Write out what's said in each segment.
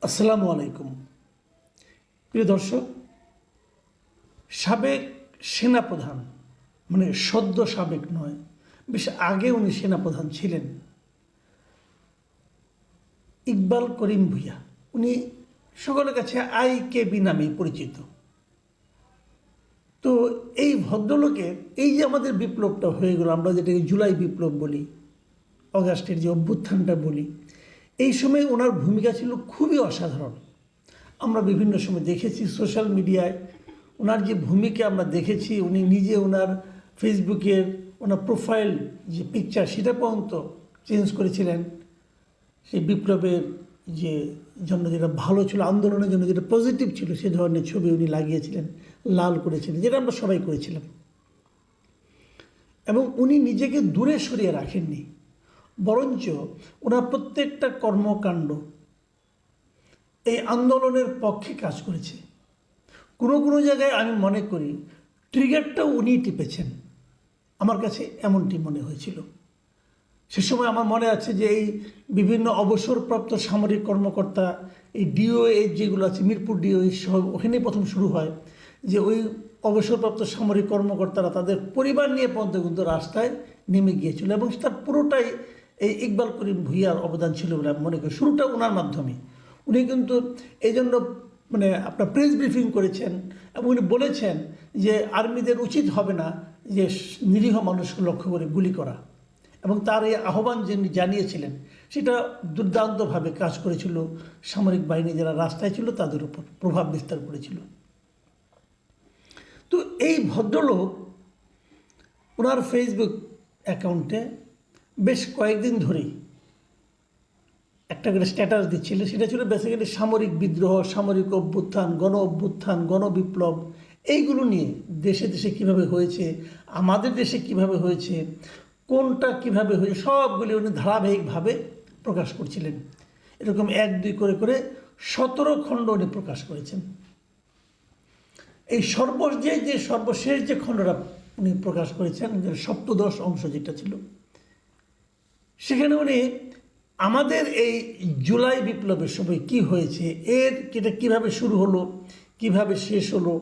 আসসালামু আলাইকুম। প্রিয় দর্শক, সাবেক সেনাপ্রধান, মানে সদ্য সাবেক নয়, বেশ আগে উনি সেনাপ্রধান ছিলেন, ইকবাল করিম ভূঁইয়া, উনি সকলের কাছে IKB নামেই পরিচিত। তো এই ভদ্রলোকের এই যে আমাদের বিপ্লবটা হয়ে গেল, আমরা যেটাকে জুলাই বিপ্লব বলি, অগাস্টের যে অভ্যুত্থানটা বলি, এই সময় ওনার ভূমিকা ছিল খুবই অসাধারণ। আমরা বিভিন্ন সময় দেখেছি সোশ্যাল মিডিয়ায় ওনার যে ভূমিকা আমরা দেখেছি। উনি নিজে ওনার ফেসবুকের ওনার প্রোফাইল যে পিকচার সেটা পর্যন্ত চেঞ্জ করেছিলেন। সেই বিপ্লবের যে জন্য যেটা ভালো ছিল, আন্দোলনের জন্য যেটা পজিটিভ ছিল, সে ধরনের ছবি উনি লাগিয়েছিলেন, লাল করেছিলেন, যেটা আমরা সবাই করেছিলাম। এবং উনি নিজেকে দূরে সরিয়ে রাখেননি, বরঞ্চ ওনার প্রত্যেকটা কর্মকাণ্ড এই আন্দোলনের পক্ষে কাজ করেছে। কোনো কোনো জায়গায় আমি মনে করি ট্রিগারটাও উনিই টিপেছেন, আমার কাছে এমনটি মনে হয়েছিল। সে সময় আমার মনে আছে যে এই বিভিন্ন অবসরপ্রাপ্ত সামরিক কর্মকর্তা, এই DOA যেগুলো আছে, মিরপুর DOA সব ওখানেই প্রথম শুরু হয়, যে ওই অবসরপ্রাপ্ত সামরিক কর্মকর্তারা তাদের পরিবার নিয়ে পর্যন্ত কিন্তু রাস্তায় নেমে গিয়েছিল, এবং তার পুরোটাই এই ইকবাল করিম ভূঁইয়ার অবদান ছিল বলে আমি মনে করি। শুরুটা ওনার মাধ্যমে। উনি কিন্তু এই জন্য মানে আপনার প্রেস ব্রিফিং করেছেন, এবং উনি বলেছেন যে আর্মিদের উচিত হবে না যে নিরীহ মানুষকে লক্ষ্য করে গুলি করা, এবং তার এই আহ্বান যিনি জানিয়েছিলেন সেটা দুর্দান্তভাবে কাজ করেছিল। সামরিক বাহিনী যারা রাস্তায় ছিল তাদের উপর প্রভাব বিস্তার করেছিল। তো এই ভদ্রলোক ওনার ফেসবুক অ্যাকাউন্টে বেশ কয়েকদিন ধরেই একটা করে স্ট্যাটাস দিচ্ছিল। সেটা ছিল বেসিক্যালি সামরিক বিদ্রোহ, সামরিক অভ্যুত্থান, গণবিপ্লব, এইগুলো নিয়ে দেশে দেশে কীভাবে হয়েছে, আমাদের দেশে কিভাবে হয়েছে, কোনটা কিভাবে হয়েছে, সবগুলি উনি ধারাবাহিকভাবে প্রকাশ করছিলেন। এরকম 1-2 করে করে 17 খণ্ড উনি প্রকাশ করেছেন। এই সর্বশেষ যে খণ্ডটা উনি প্রকাশ করেছেন, সপ্তদশ অংশ যেটা ছিল, সেখানে উনি আমাদের এই জুলাই বিপ্লবের সময় কি হয়েছে, এটা কীভাবে শুরু হলো, কিভাবে শেষ হলো,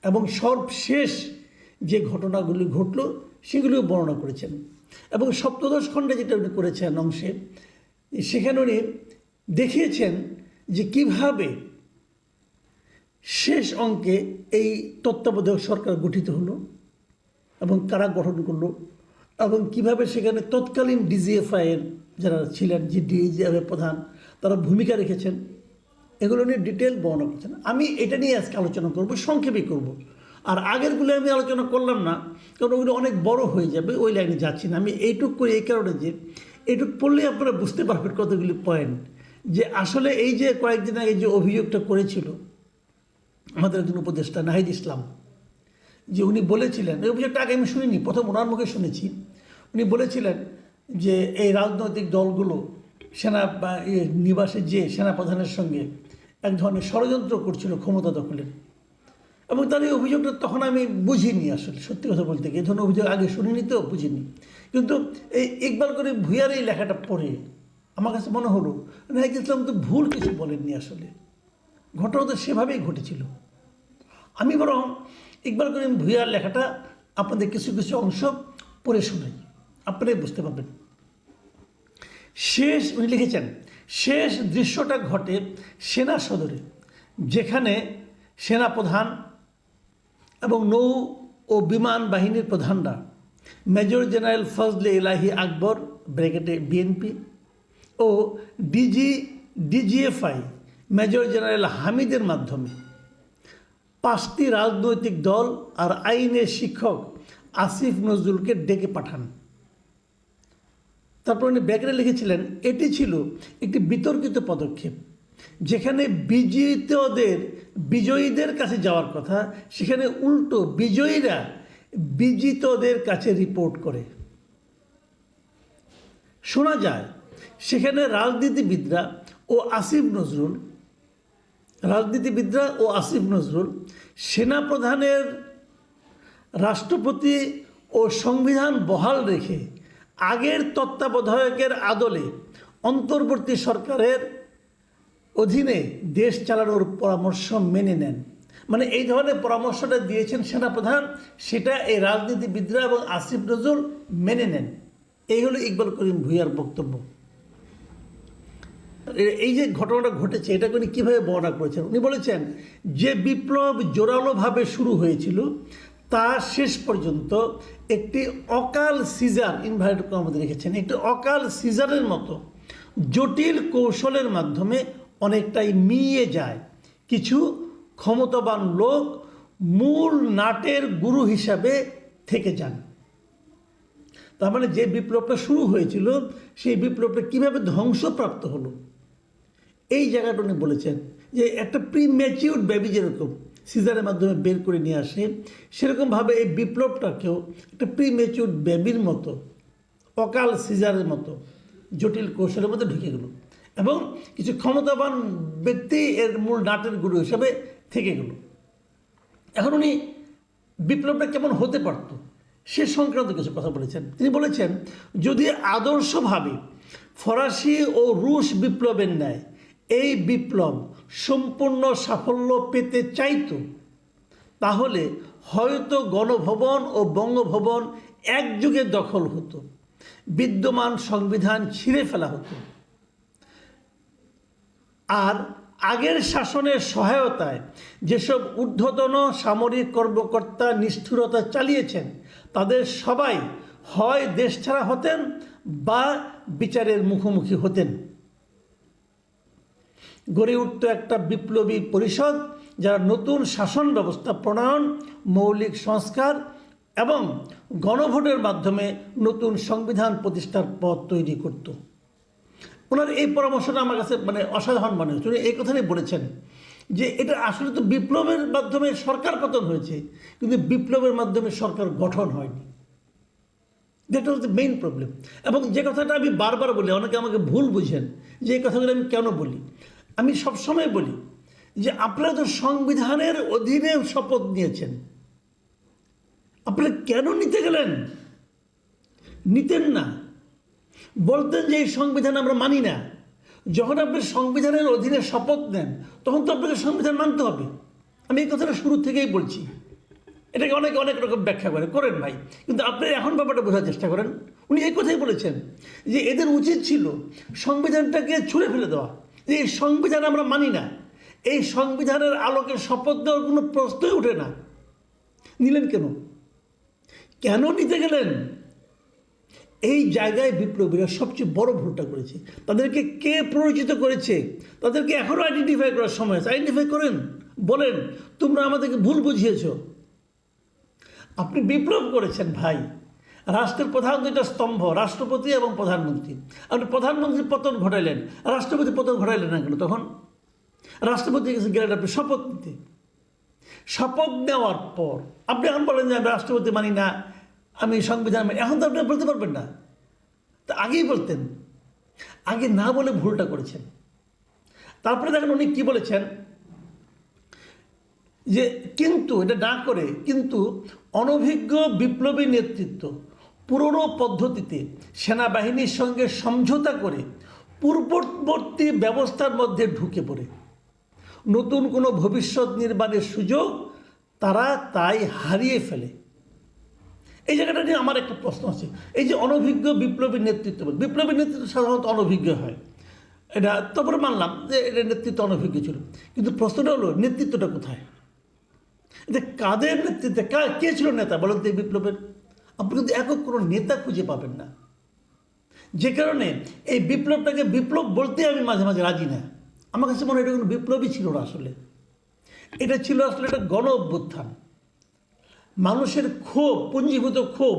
এবং সর্বশেষ যে ঘটনাগুলি ঘটলো সেগুলিও বর্ণনা করেছেন। এবং সপ্তদশ খণ্ডে যেটা উনি করেছেন অংশে, সেখানে উনি দেখিয়েছেন যে কিভাবে শেষ অঙ্কে এই তত্ত্বাবধায়ক সরকার গঠিত হলো এবং কারা গঠন করলো, এবং কিভাবে সেখানে তৎকালীন DGFI এর যারা ছিলেন, যে DGFI প্রধান, তারা ভূমিকা রেখেছেন। এগুলো নিয়ে ডিটেল বর্ণনা করছেন। আমি এটা নিয়ে আজকে আলোচনা করব, সংক্ষেপে করব। আর আগেরগুলো আমি আলোচনা করলাম না, কারণ ওগুলো অনেক বড় হয়ে যাবে, ওই লাইনে যাচ্ছি না। আমি এইটুক করি এই কারণে যে এইটুক পড়লে আপনারা বুঝতে পারবেন কতগুলি পয়েন্ট, যে আসলে এই যে কয়েকদিন আগে যে অভিযোগটা করেছিল আমাদের একজন উপদেষ্টা নাহিদ ইসলাম, যে উনি বলেছিলেন, এই অভিযোগটা আগে আমি শুনিনি, প্রথম ওনার মুখে শুনেছি। উনি বলেছিলেন যে এই রাজনৈতিক দলগুলো সেনা নিবাসে যে সেনাপ্রধানের সঙ্গে এক ধরনের ষড়যন্ত্র করছিল ক্ষমতা দখলের, এবং তার এই অভিযোগটা তখন আমি বুঝিনি। আসলে সত্যি কথা বলতে গিয়ে এই ধরনের অভিযোগ আগে শুনিনি, তো বুঝিনি। কিন্তু এই ইকবাল করিম ভূঁইয়ার এই লেখাটা পড়ে আমার কাছে মনে হলো নাহিদ ইসলাম তো ভুল কিছু বলেননি, আসলে ঘটনা তো সেভাবেই ঘটেছিল। আমি বরং ইকবাল করিম ভূঁইয়ার লেখাটা আপনাদের কিছু কিছু অংশ পড়ে শোনাই, আপনারাই বুঝতে পারবেন। উনি লিখেছেন, শেষ দৃশ্যটা ঘটে সেনা সদরে, যেখানে সেনাপ্রধান এবং নৌ ও বিমান বাহিনীর প্রধানরা মেজর জেনারেল ফজলে ইলাহি আকবর ব্রিগেডে BNP ও DGFI মেজর জেনারেল হামিদের মাধ্যমে 5টি রাজনৈতিক দল আর আইনের শিক্ষক আসিফ নজরুলকে ডেকে পাঠান। তারপর উনি ব্যাকরে লিখেছিলেন, এটি ছিল একটি বিতর্কিত পদক্ষেপ, যেখানে বিজয়ীদের কাছে যাওয়ার কথা, সেখানে উল্টো বিজয়ীরা বিজিতদের কাছে রিপোর্ট করে। শোনা যায় সেখানে রাজনীতিবিদরা ও আসিফ নজরুল সেনাপ্রধানের, রাষ্ট্রপতি ও সংবিধান বহাল রেখে আগের তত্ত্বাবধায়কের আদলে অন্তর্বর্তী সরকারের অধীনে দেশ চালানোর পরামর্শ মেনে নেন। মানে এই ধরনের পরামর্শটা দিয়েছেন সেনাপ্রধান, সেটা এই রাজনীতিবিদরা এবং আসিফ নজরুল মেনে নেন। এই হলো ইকবাল করিম ভূঁইয়ার বক্তব্য। এই যে ঘটনাটা ঘটেছে এটাকে উনি কীভাবে বর্ণনা করেছেন, উনি বলেছেন যে বিপ্লব জোরালোভাবে শুরু হয়েছিল তা শেষ পর্যন্ত একটি অকাল সিজার, ইনভার্টেড কমার মধ্যে রেখেছেন, একটি অকাল সিজারের মতো জটিল কৌশলের মাধ্যমে অনেকটাই মিইয়ে যায়। কিছু ক্ষমতাবান লোক মূল নাটের গুরু হিসাবে থেকে যান। তার মানে যে বিপ্লবটা শুরু হয়েছিল সেই বিপ্লবটা কীভাবে ধ্বংসপ্রাপ্ত হলো, এই জায়গাটা উনি বলেছেন যে একটা প্রিম্যাচিউর বেবি যেরকম সিজারের মাধ্যমে বের করে নিয়ে আসে, সেরকমভাবে এই বিপ্লবটাকেও একটা প্রিম্যাচিউর বেবির মতো অকাল সিজারের মতো জটিল কৌশলের মধ্যে ঢুকে গেল এবং কিছু ক্ষমতাবান ব্যক্তি এর মূল নাটের গুরু হিসাবে থেকে গেল। এখন উনি বিপ্লবটা কেমন হতে পারত সে সংক্রান্ত কিছু কথা বলেছেন। তিনি বলেছেন যদি আদর্শভাবে ফরাসি ও রুশ বিপ্লবের ন্যায় এই বিপ্লব সম্পূর্ণ সাফল্য পেতে চাইত তাহলে হয়তো গণভবন ও বঙ্গভবন একযোগে দখল হতো, বিদ্যমান সংবিধান ছিঁড়ে ফেলা হতো, আর আগের শাসনের সহায়তায় যেসব ঊর্ধ্বতন সামরিক কর্মকর্তা নিষ্ঠুরতা চালিয়েছেন তাদের সবাই হয় দেশ ছাড়া হতেন বা বিচারের মুখোমুখি হতেন। গড়ে উঠত একটা বিপ্লবী পরিষদ যারা নতুন শাসন ব্যবস্থা প্রণয়ন, মৌলিক সংস্কার এবং গণভোটের মাধ্যমে নতুন সংবিধান প্রতিষ্ঠার পথ তৈরি করত। ওনার এই পরামর্শটা আমার কাছে মানে অসাধারণ মনে হচ্ছে। উনি এই কথাটাই বলেছেন যে এটা আসলে তো বিপ্লবের মাধ্যমে সরকার পতন হয়েছে, কিন্তু বিপ্লবের মাধ্যমে সরকার গঠন হয়নি। That was the main problem. এবং যে কথাটা আমি বারবার বলি, অনেকে আমাকে ভুল বুঝেন যে এই কথাগুলো আমি কেন বলি। আমি সবসময় বলি যে আপনারা তো সংবিধানের অধীনে শপথ নিয়েছেন, আপনারা কেন নিতে গেলেন? নিতেন না, বলতেন যে এই সংবিধান আমরা মানি না। যখন আপনি সংবিধানের অধীনে শপথ নেন তখন তো আপনাকে সংবিধান মানতে হবে। আমি এই কথাটা শুরু থেকেই বলছি। এটাকে অনেকে অনেক রকম ব্যাখ্যা করেন ভাই, কিন্তু আপনি এখন ব্যাপারটা বোঝার চেষ্টা করেন। উনি এই কথাই বলেছেন যে এদের উচিত ছিল সংবিধানটাকে ছুঁড়ে ফেলে দেওয়া, যে এই সংবিধান আমরা মানি না, এই সংবিধানের আলোকে শপথ দেওয়ার কোনো প্রশ্নই ওঠে না। নিলেন কেন? কেন নিতে গেলেন? এই জায়গায় বিপ্লবীরা সবচেয়ে বড় ভুলটা করেছে। তাদেরকে কে প্ররোচিত করেছে তাদেরকে এখনও আইডেন্টিফাই করার সময় আছে। আইডেন্টিফাই করেন, বলেন তোমরা আমাদেরকে ভুল বুঝিয়েছ। আপনি বিপ্লব করেছেন ভাই, রাষ্ট্রের প্রধান দুইটা স্তম্ভ, রাষ্ট্রপতি এবং প্রধানমন্ত্রী। আপনি প্রধানমন্ত্রীর পতন ঘটাইলেন, রাষ্ট্রপতি পতন ঘটাইলেন না কেন? তখন রাষ্ট্রপতি কাছে গেলেন আপনি শপথ নিতে। শপথ নেওয়ার পর আপনি এখন বলেন যে আমি রাষ্ট্রপতি মানি না, আমি সংবিধান মানি। এখন তো আপনি বলতে পারবেন না, তা আগেই বলতেন। আগে না বলে ভুলটা করেছেন। তারপরে দেখেন উনি কি বলেছেন যে কিন্তু এটা না করে কিন্তু অনভিজ্ঞ বিপ্লবী নেতৃত্ব পুরনো পদ্ধতিতে সেনাবাহিনীর সঙ্গে সমঝোতা করে পূর্ববর্তী ব্যবস্থার মধ্যে ঢুকে পড়ে নতুন কোনো ভবিষ্যৎ নির্মাণের সুযোগ তারা তাই হারিয়ে ফেলে। এই জায়গাটা নিয়ে আমার একটা প্রশ্ন আছে। এই যে অনভিজ্ঞ বিপ্লবী নেতৃত্ব সাধারণত অনভিজ্ঞ হয়, এটা তারপরে মানলাম যে এটা নেতৃত্ব অনভিজ্ঞ ছিল, কিন্তু প্রশ্নটা হলো নেতৃত্বটা কোথায়? এটা কাদের নেতৃত্বে, কে ছিল নেতা বলেন তো এই বিপ্লবের? আপনি কিন্তু একক কোনো নেতা খুঁজে পাবেন না। যে কারণে এই বিপ্লবটাকে বিপ্লব বলতে আমি মাঝে মাঝে রাজি না। আমার কাছে মনে হয় এটা কোনো বিপ্লবই ছিল না। আসলে এটা ছিল আসলে একটা গণ অভ্যুত্থান। মানুষের ক্ষোভ, পুঞ্জীভূত ক্ষোভ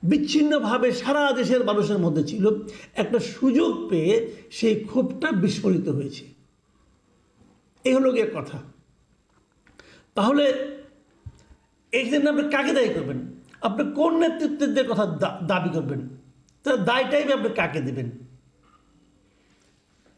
বিচ্ছিন্নভাবে সারা দেশের মানুষের মধ্যে ছিল। একটা সুযোগ পেয়ে সেই ক্ষোভটা বিস্ফোরিত হয়েছে। এই হলো গিয়ে কথা। তাহলে এই জন্য আপনি কাকে দায়ী করবেন? আপনি কোন নেতৃত্বের কথা দাবি করবেন? তার দায়টাই আপনি কাকে দেবেন?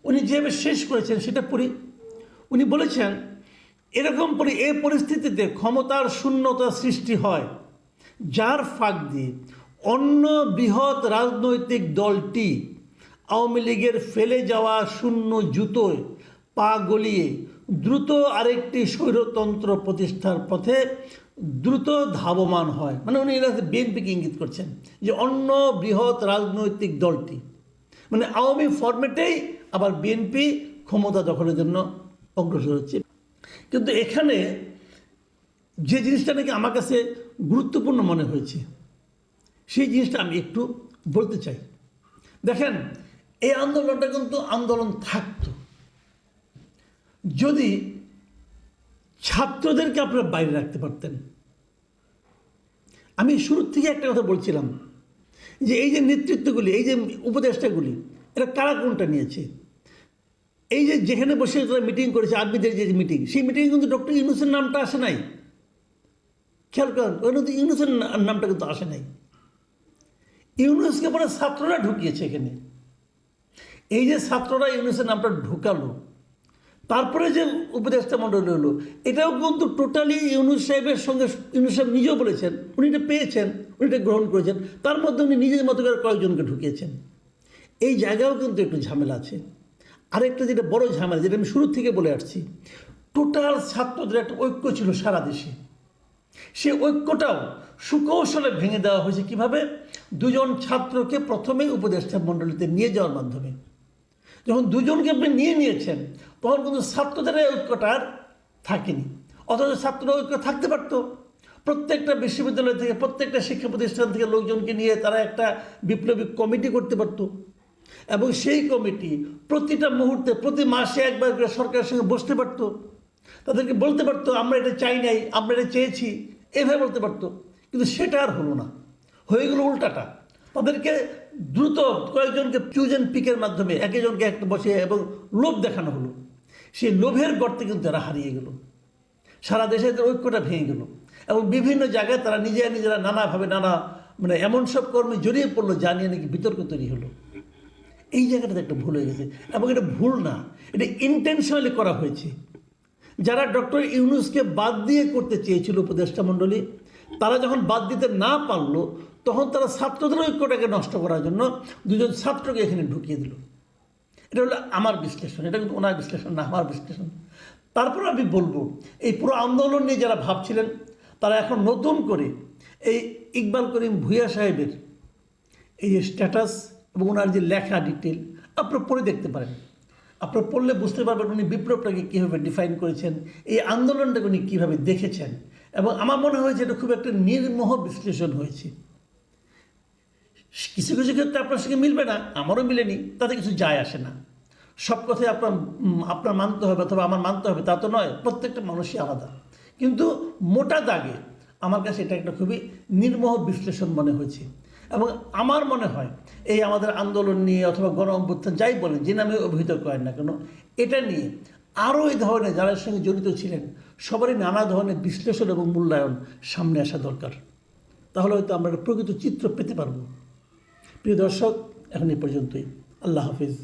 উনি যেভাবে শেষ করেছেন সেটা পড়ি। উনি বলেছেন এরকম এই পরিস্থিতিতে ক্ষমতার শূন্যতা সৃষ্টি হয়, যার ফাঁক দিয়ে অন্য বৃহৎ রাজনৈতিক দলটি আওয়ামী লীগের ফেলে যাওয়া শূন্য জুতোয় পা গলিয়ে দ্রুত আরেকটি স্বৈরতন্ত্র প্রতিষ্ঠার পথে দ্রুত ধাবমান হয়। মানে উনি এরা বিএনপিকে ইঙ্গিত করছেন যে অন্য বৃহৎ রাজনৈতিক দলটি, মানে আওয়ামী ফরম্যাটেই আবার বিএনপি ক্ষমতা দখলের জন্য অগ্রসর হচ্ছে। কিন্তু এখানে যে জিনিসটা নাকি আমার কাছে গুরুত্বপূর্ণ মনে হয়েছে, সেই জিনিসটা আমি একটু বলতে চাই। দেখেন, এই আন্দোলনটা কিন্তু আন্দোলন থাকতো যদি ছাত্রদেরকে আপনারা বাইরে রাখতে পারতেন। আমি শুরুর থেকে একটা কথা বলছিলাম যে এই যে নেতৃত্বগুলি, এই যে উপদেষ্টাগুলি, এরা কারা কোনটা নিয়েছে। এই যে যেখানে বসে তারা মিটিং করেছে, আরবিদের যে মিটিং, সেই মিটিংয়ে কিন্তু ডক্টর ইউনূসের নামটা আসে নাই। খেয়াল করেন, ওই কিন্তু ইউনূসের নামটা কিন্তু আসে নাই। ইউনূসকে পরে ছাত্ররা ঢুকিয়েছে এখানে। এই যে ছাত্ররা ইউনূসের নামটা ঢুকালো, তারপরে যে উপদেষ্টা মণ্ডলী হলো, এটাও কিন্তু টোটালি ইউনূস সাহেবের সঙ্গে, ইউনূস সাহেব নিজেও বলেছেন উনি এটা পেয়েছেন, উনি এটা গ্রহণ করেছেন, তার মধ্যে উনি নিজের মতো করে কয়েকজনকে ঢুকিয়েছেন। এই জায়গাও কিন্তু একটু ঝামেলা আছে। আরেকটা যেটা বড় ঝামেলা, যেটা আমি শুরু থেকে বলে আসছি, টোটাল ছাত্রদের একটা ঐক্য ছিল সারা দেশে। সে ঐক্যটাও সুকৌশলে ভেঙে দেওয়া হয়েছে। কিভাবে? দুজন ছাত্রকে প্রথমেই উপদেষ্টা মণ্ডলীতে নিয়ে যাওয়ার মাধ্যমে। যখন দুজনকে আপনি নিয়ে নিয়েছেন, তখন কিন্তু ছাত্রদের ঐক্যটা আর থাকেনি। অথচ ছাত্ররা ঐক্য থাকতে পারতো। প্রত্যেকটা বিশ্ববিদ্যালয় থেকে, প্রত্যেকটা শিক্ষা প্রতিষ্ঠান থেকে লোকজনকে নিয়ে তারা একটা বিপ্লবী কমিটি করতে পারতো, এবং সেই কমিটি প্রতিটা মুহূর্তে, প্রতি মাসে একবার করে সরকারের সঙ্গে বসতে পারতো, তাদেরকে বলতে পারতো আমরা এটা চাই নাই, আমরা এটা চেয়েছি, এভাবে বলতে পারতো। কিন্তু সেটা আর হলো না, হয়ে গেল উল্টাটা। তাদেরকে দ্রুত কয়েকজনকে চুজ অ্যান্ড পিকের মাধ্যমে একজনকে একটা বসে এবং লোভ দেখানো হলো। সেই লোভের গর্তে কিন্তু তারা হারিয়ে গেল, সারা দেশে ঐক্যটা ভেঙে গেল, এবং বিভিন্ন জায়গায় তারা নিজেরা নানাভাবে মানে এমন সব কর্মে জড়িয়ে পড়লো যা নিয়ে নাকি বিতর্ক তৈরি হলো। এই জায়গাটাতে একটা ভুল হয়ে গেছে, এবং এটা ভুল না, এটা ইন্টেনশনালি করা হয়েছে। যারা ডক্টর ইউনূসকে বাদ দিয়ে করতে চেয়েছিল উপদেষ্টা মণ্ডলী, তারা যখন বাদ দিতে না পারলো, তখন তারা ছাত্রদের ঐক্যটাকে নষ্ট করার জন্য দুজন ছাত্রকে এখানে ঢুকিয়ে দিল। এটা হলো আমার বিশ্লেষণ, এটা কিন্তু ওনার বিশ্লেষণ না, আমার বিশ্লেষণ। তারপর আমি বলবো, এই পুরো আন্দোলন নিয়ে যারা ভাবছিলেন, তারা এখন নতুন করে এই ইকবাল করিম ভূঁইয়া সাহেবের এই যে স্ট্যাটাস এবং ওনার যে লেখা ডিটেল আপনারা পড়ে দেখতে পারেন। আপনারা পড়লে বুঝতে পারবেন উনি বিপ্লবটাকে কীভাবে ডিফাইন করেছেন, এই আন্দোলনটাকে উনি কীভাবে দেখেছেন। এবং আমার মনে হয়েছে এটা খুব একটা নির্মোহ বিশ্লেষণ হয়েছে। কিছু কিছু ক্ষেত্রে আপনার সঙ্গে মিলবে না, আমারও মিলেনি, তাতে কিছু যায় আসে না। সব কথাই আপনার মানতে হবে অথবা আমার মানতে হবে তা তো নয়, প্রত্যেকটা মানুষই আলাদা। কিন্তু মোটা দাগে আমার কাছে এটা একটা খুবই নির্মোহ বিশ্লেষণ মনে হয়েছে। এবং আমার মনে হয় এই আমাদের আন্দোলন নিয়ে অথবা গণ অভ্যুত্থান যাই বলেন, যে নামে অভিহিত করেন না কেন, এটা নিয়ে আরও এই ধরনের যারা এর সঙ্গে জড়িত ছিলেন সবারই নানা ধরনের বিশ্লেষণ এবং মূল্যায়ন সামনে আসা দরকার। তাহলে হয়তো আমরা একটা প্রকৃত চিত্র পেতে পারব। প্রিয় দর্শক, এখন এই পর্যন্তই। আল্লাহ হাফিজ।